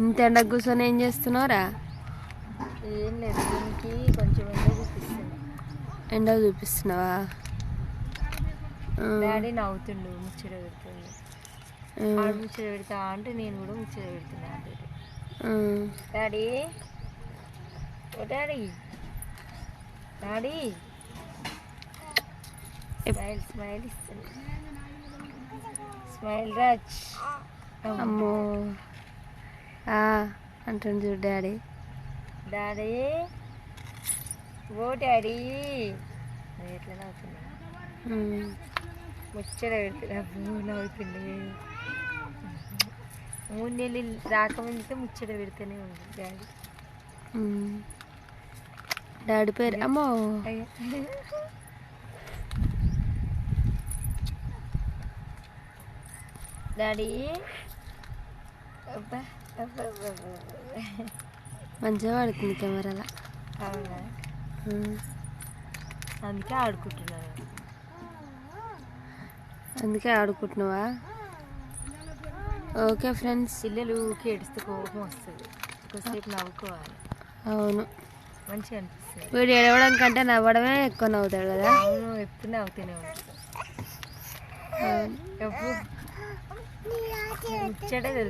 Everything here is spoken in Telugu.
ఇంత ఎండ కూర్చొని ఏం చేస్తున్నావురా? ఏం లేదు, దీనికి కొంచెం ఎండ చూపిస్తున్నావా? డాడీ నవ్వుతుండు, ముచ్చట పెడుతుంది. ఆడు ముచ్చట పెడతా అంటే నేను కూడా ముచ్చట పెడుతున్నా. డాడీ ఓ డాడీ డాడీ స్మైల్ స్మైల్ ఇస్తుంది. స్మైల్ రాజ్. అమ్మో అంటుంది చూడు డాడీ. డాడీ ఓ డాడీ ఎట్లా నవ్వుతున్నా, ముచ్చట పెడుతున్నా. నవ్వుతుండే 3 నెలలు రాకముందుకే ముచ్చట పెడుతూనే ఉంది డాడీ. డాడీ పేరు అమ్మో. డాడీ మంచిగా పడుతుంది కెమెరాలో. అవునా, అందుకే ఆడుకుంటున్నాను. అందుకే ఆడుకుంటున్నావా? ఓకే ఫ్రెండ్స్, పిల్లలు ఏడిస్తే కోపం వస్తుంది, కొద్దిసేపు నవ్వుకోవాలి. అవును, మంచిగా అనిపిస్తుంది. వీడు ఏడవడం కంటే నవ్వడమే ఎక్కువ నవ్వుతాడు కదా. అవును, ఎప్పుడు నవ్వుతూనే ఉంటాడు. ఎప్పుడు ముచ్చటే తెలుసు.